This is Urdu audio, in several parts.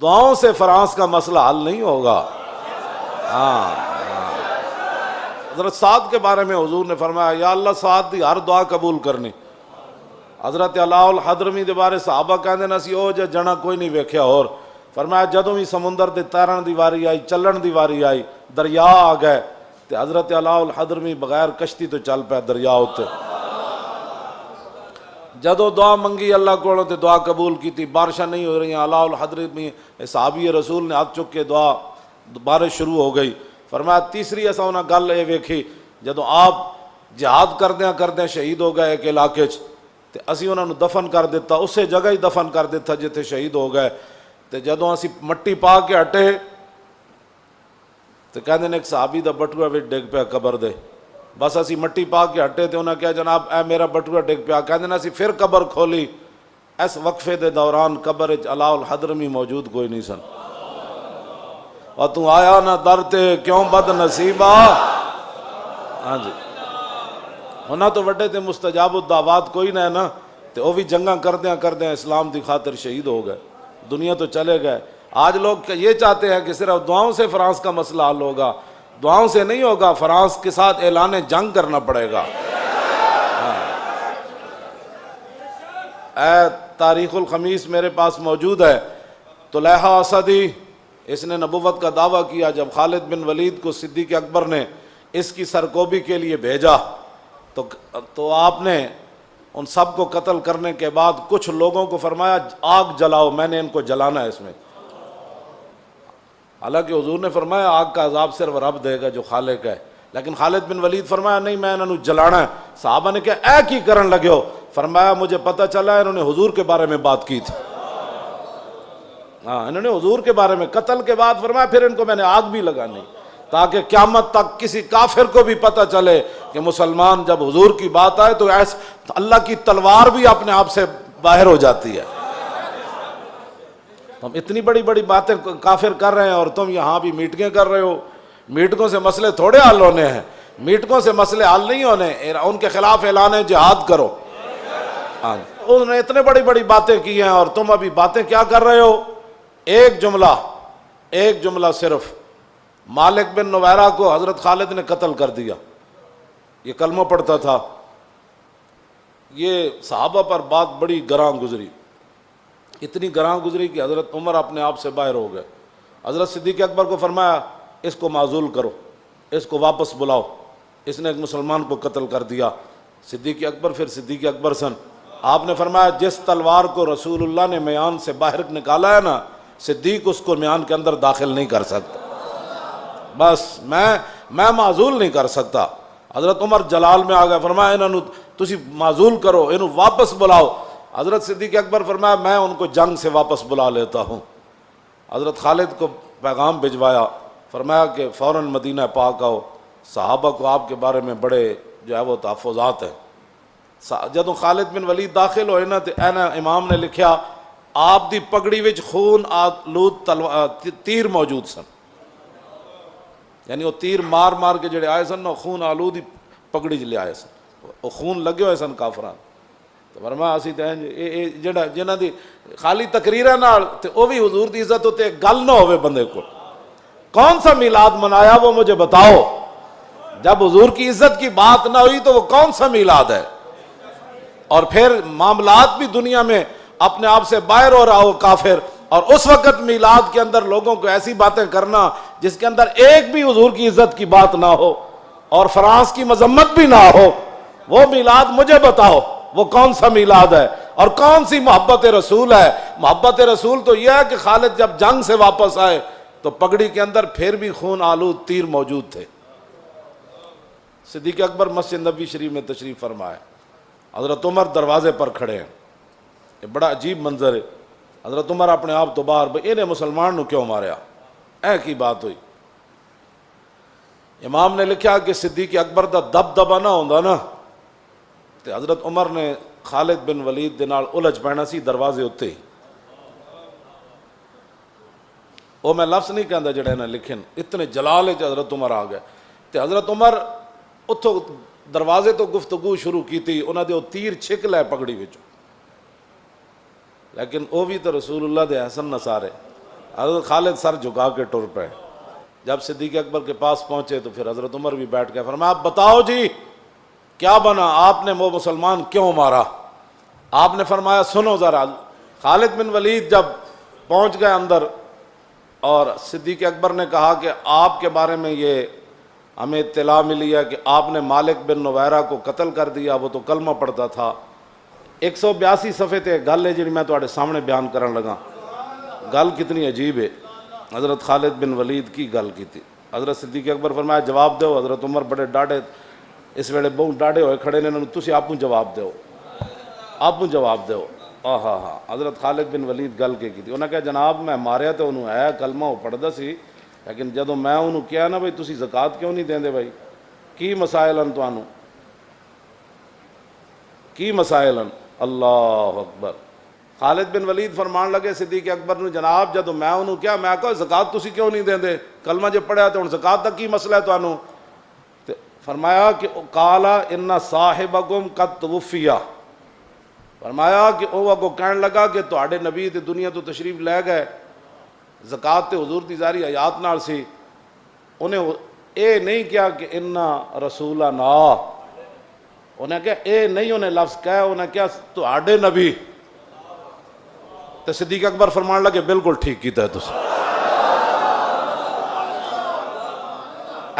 دعاؤں سے فرانس کا مسئلہ حل نہیں ہوگا۔ ہاں، حضرت سعد کے بارے میں حضور نے فرمایا یا اللہ سعد دی ہر دعا قبول کرنی۔ حضرت علاء الحضرمی دے بارے صحابہ کہندے نا سی او جنا کوئی نہیں ویکھیا، اور فرمایا جدوں بھی سمندر دے تیرن دی واری آئی، چلن دی واری آئی، دریا آ گئے تے حضرت علاء الحضرمی بغیر کشتی تو چل پے دریا اتے۔ جدوں دعا منگی اللہ کولوں تے دعا قبول کیتی، بارشاں نہیں ہو رہی، علاء الحضرمی صحابی رسول نے ہاتھ چک کے دعا، بارش شروع ہو گئی۔ فرمایا تیسری اساں انہاں گل اے ویکھی جدوں آپ جہاد کردیاں شہید ہو گئے ایک علاقے چ تے اسی انہاں نو دفن کر دیتا، اسے جگہ ہی دفن کر دیتا جتھے شہید ہو گئے۔ تے جدوں اسی مٹی پا کے ہٹے تے کہندے نے ایک صحابی دا بٹوا وچ ڈگ پیا قبر دے، بس اسی مٹی پا کے ہٹے تے انہاں کہا جناب اے میرا بٹوا ڈگ پیا، کہندے نے اسی پھر قبر کھولی، اس وقفے دے دوران قبر وچ علاء الحضرمی موجود کوئی نہیں سن۔ اور تو آیا نہ در تے کیوں بد نصیبہ۔ ہاں جی، ہونا تو وڈے تے مستجاب الدعوات کوئی نہ ہے نا، تے وہ بھی جنگاں کردیاں اسلام دی خاطر شہید ہو گئے، دنیا تو چلے گئے۔ آج لوگ یہ چاہتے ہیں کہ صرف دعاؤں سے فرانس کا مسئلہ حل ہوگا، دعاؤں سے نہیں ہوگا، فرانس کے ساتھ اعلان جنگ کرنا پڑے گا۔ اے تاریخ الخمیس میرے پاس موجود ہے، طلحہ اسدی اس نے نبوت کا دعویٰ کیا جب خالد بن ولید کو صدیق اکبر نے اس کی سرکوبی کے لیے بھیجا تو آپ نے ان سب کو قتل کرنے کے بعد کچھ لوگوں کو فرمایا آگ جلاؤ، میں نے ان کو جلانا ہے اس میں۔ حالانکہ حضور نے فرمایا آگ کا عذاب صرف رب دے گا جو خالق ہے، لیکن خالد بن ولید فرمایا نہیں میں انہوں نے جلانا ہے۔ صحابہ نے کہا اے کی کرن لگے ہو؟ فرمایا مجھے پتہ چلا ہے انہوں نے حضور کے بارے میں بات کی تھی۔ ہاں، انہوں نے حضور کے بارے میں، قتل کے بعد فرمایا پھر ان کو میں نے آگ بھی لگانی تاکہ قیامت تک کسی کافر کو بھی پتہ چلے کہ مسلمان جب حضور کی بات آئے تو ایسا اللہ کی تلوار بھی اپنے آپ سے باہر ہو جاتی ہے۔ ہم اتنی بڑی بڑی باتیں کافر کر رہے ہیں اور تم یہاں بھی میٹنگیں کر رہے ہو۔ میٹنگوں سے مسئلے تھوڑے حل ہونے ہیں، میٹنگوں سے مسئلے حل نہیں ہونے، ان کے خلاف اعلان جہاد کرو۔ انہوں نے اتنے بڑی بڑی باتیں کی ہیں اور تم ابھی باتیں کیا کر رہے ہو؟ ایک جملہ صرف، مالک بن نویرہ کو حضرت خالد نے قتل کر دیا، یہ کلمہ پڑھتا تھا، یہ صحابہ پر بات بڑی گراں گزری، اتنی گراں گزری کہ حضرت عمر اپنے آپ سے باہر ہو گئے۔ حضرت صدیق اکبر کو فرمایا اس کو معزول کرو، اس کو واپس بلاؤ، اس نے ایک مسلمان کو قتل کر دیا۔ صدیق اکبر پھر صدیق اکبر سن، آپ نے فرمایا جس تلوار کو رسول اللہ نے میان سے باہر نکالا ہے نا، صدیق اس کو میان کے اندر داخل نہیں کر سکتا، بس میں معزول نہیں کر سکتا۔ حضرت عمر جلال میں آ گئے، فرمایا انہوں تسی معزول کرو، انہوں واپس بلاؤ۔ حضرت صدیق اکبر فرمایا میں ان کو جنگ سے واپس بلا لیتا ہوں۔ حضرت خالد کو پیغام بھجوایا، فرمایا کہ فوراً مدینہ پاک آؤ، صحابہ کو آپ کے بارے میں بڑے جو ہے وہ تحفظات ہیں۔ جدوں خالد بن ولید داخل ہوئے نا تو اینا امام نے لکھیا آپ دی پگڑی وچ خون آلود تیر موجود سن، یعنی وہ تیر مار مار کے جڑے آئے سن خون آلود ہی پگڑی چ لے آئے سن، وہ خون لگے ہوئے سن کافران۔ تو فرمایا اسی تے جڑا جنہاں دی خالی تقریراں نال تے او بھی حضور دی عزت ہوتے گل نہ ہوئے بندے کو، کون سا میلاد منایا وہ مجھے بتاؤ؟ جب حضور کی عزت کی بات نہ ہوئی تو وہ کون سا میلاد ہے؟ اور پھر معاملات بھی دنیا میں اپنے آپ سے باہر ہو رہا ہو کافر، اور اس وقت میلاد کے اندر لوگوں کو ایسی باتیں کرنا جس کے اندر ایک بھی حضور کی عزت کی بات نہ ہو اور فرانس کی مذمت بھی نہ ہو، وہ میلاد مجھے بتاؤ وہ کون سا میلاد ہے اور کون سی محبت رسول ہے؟ محبت رسول تو یہ ہے کہ خالد جب جنگ سے واپس آئے تو پگڑی کے اندر پھر بھی خون آلود تیر موجود تھے۔ صدیق اکبر مسجد نبوی شریف میں تشریف فرمائے، حضرت عمر دروازے پر کھڑے ہیں، یہ بڑا عجیب منظر ہے۔ حضرت عمر اپنے آپ تو باہر بھئی انہیں مسلمان نو کیوں ماریا، اے کی بات ہوئی؟ امام نے لکھا کہ صدیق اکبر دا دبدبا نہ ہوندا نا تے حضرت عمر نے خالد بن ولید دے نال الجھ پینا سی دروازے اتے ہی۔ وہ میں لفظ نہیں کہندا جڑے نے لکھن، اتنے جلال وچ حضرت عمر آ گئے تے حضرت عمر اتھوں دروازے تو گفتگو شروع کی تھی، انہاں دے او تیر چھک لے پگڑی وچ، لیکن وہ بھی تو رسول اللہ دے احسن نصارے، حضرت خالد سر جھکا کے ٹر پے. جب صدیق اکبر کے پاس پہنچے تو پھر حضرت عمر بھی بیٹھ گئے. فرمایا آپ بتاؤ جی کیا بنا, آپ نے وہ مسلمان کیوں مارا؟ آپ نے فرمایا سنو ذرا. خالد بن ولید جب پہنچ گئے اندر اور صدیق اکبر نے کہا کہ آپ کے بارے میں یہ ہمیں اطلاع ملی ہے کہ آپ نے مالک بن نویرہ کو قتل کر دیا, وہ تو کلمہ پڑھتا تھا. 182 صفحے تے گل ہے جی میں تواڈے سامنے بیان کرن لگا. گل کتنی عجیب ہے. حضرت خالد بن ولید کی گل کی تھی. حضرت صدیق اکبر فرمایا جواب دو. حضرت عمر بڑے ڈاڈے اس ویلے بہت ڈاڈے ہوئے کھڑے نے, انہوں نے تسی آپ جواب دو, آپ جواب دو. ہاں حضرت خالد بن ولید گل کی تھی. انہوں نے کہا جناب میں ماریا تو انہوں ہے کلمہ وہ پڑھدا سی, لیکن جدوں میں انہوں کیا نا بھائی تسی زکوٰۃ کیوں نہیں دیندے بھائی, کی مسائل ہیں تانوں, کی مسائل ہیں. اللہ اکبر. خالد بن ولید فرمان لگے صدیق اکبر نے جناب جدوں میں انہوں کیا میں کہا زکوٰۃ تسی کیوں نہیں دیندے, کلمہ جو پڑھیا تو ہن زکوٰۃ دا کی مسئلہ ہے تانوں؟ فرمایا کہ قالا ان صاحبکم قد توفیا. فرمایا کہ وہ کو کہنے لگا کہ تواڈے نبی تے دنیا تو تشریف لے گئے, زکوٰۃ تے حضور دی ظاہری حیات نال سی. انہیں اے نہیں کیا کہ انا رسولنا, انہیں کہا اے نہیں انہیں لفظ کہا, انہیں کیا تواڈے نبی. تے صدیق اکبر فرمان لگے بالکل ٹھیک کیتا ہے تسی.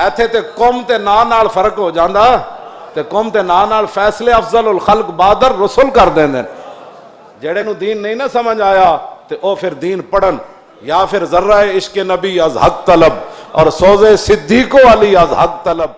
ایتھے تے قوم تے نا نال فرق ہو جاندا, تے قوم تے نا نال فیصلے افضل الخلق بادر رسول کر دیندے. جڑے نو دین نہیں نہ سمجھ آیا تے او پھر دین پڑھن, یا پھر ذرہ عشق نبی از حق طلب اور سوز صدیق علی از حق طلب.